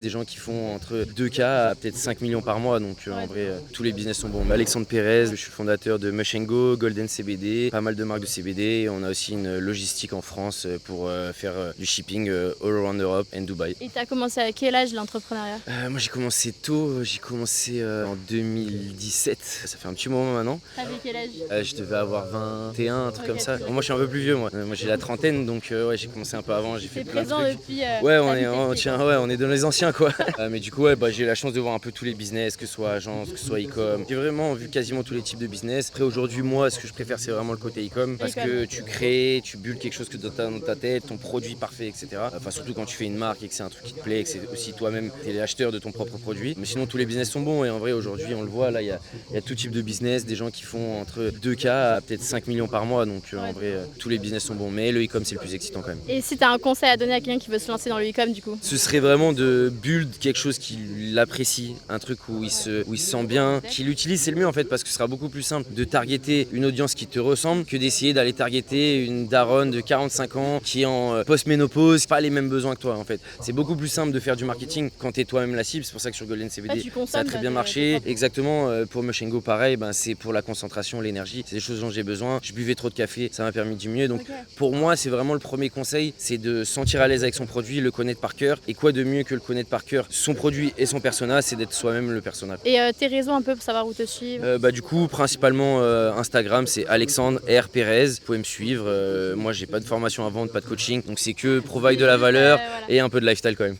Des gens qui font entre 2K à peut-être 5 millions par mois, donc en vrai, tous les business sont bons. Alexandre Pérez, je suis fondateur de Mush & Go, Golden CBD, pas mal de marques de CBD. Et on a aussi une logistique en France pour faire du shipping all around Europe and Dubaï. Et tu as commencé à quel âge l'entrepreneuriat? Moi j'ai commencé tôt, j'ai commencé en 2017, ça fait un petit moment maintenant. T'avais quel âge? Je devais avoir 21, un truc comme ça. Ok. Moi je suis un peu plus vieux, moi j'ai la trentaine, donc ouais, j'ai commencé un peu avant, j'ai fait T'es plein de présent trucs. depuis. Ouais, on est dans les anciens quoi. Mais du coup, ouais, j'ai eu la chance de voir un peu tous les business, que ce soit agence, que ce soit e-com. J'ai vraiment vu quasiment tous les types de business. Après, aujourd'hui, moi, ce que je préfère, c'est vraiment le côté e-com parce que tu crées, tu bulles quelque chose que dans ta tête, ton produit parfait, etc. Enfin, surtout quand tu fais une marque et que c'est un truc qui te plaît, et que c'est aussi toi-même, t'es l'acheteur de ton propre produit. Mais sinon, tous les business sont bons et en vrai, aujourd'hui, on le voit, là, il y a tout type de business, des gens qui font entre 2K à peut-être 5 millions par mois. Donc, en vrai, tous les business sont bons. Mais le e-com, c'est le plus excitant quand même. Et si tu as un conseil à donner à quelqu'un qui veut se lancer dans le e-com, du coup? Ce serait vraiment de build quelque chose qu'il apprécie, un truc où il se sent bien, qu'il utilise, c'est le mieux en fait, parce que ce sera beaucoup plus simple de targeter une audience qui te ressemble que d'essayer d'aller targeter une daronne de 45 ans qui est en post-ménopause, pas les mêmes besoins que toi en fait. C'est beaucoup plus simple de faire du marketing quand t'es toi-même la cible, c'est pour ça que sur Golden CBD ça a très bien marché. Exactement, pour Mush & Go pareil, c'est pour la concentration, l'énergie, c'est des choses dont j'ai besoin. Je buvais trop de café, ça m'a permis de diminuer, donc pour moi c'est vraiment le premier conseil, c'est de se sentir à l'aise avec son produit, le connaître par cœur, et quoi de mieux que le connaître par cœur, son produit et son persona, c'est d'être soi-même le persona. Et tes réseaux un peu pour savoir où te suivre? Du coup, principalement Instagram, c'est Alexandre R. Pérez. Vous pouvez me suivre. Moi, j'ai pas de formation à vendre, pas de coaching, donc c'est que provide de la valeur et un peu de lifestyle quand même.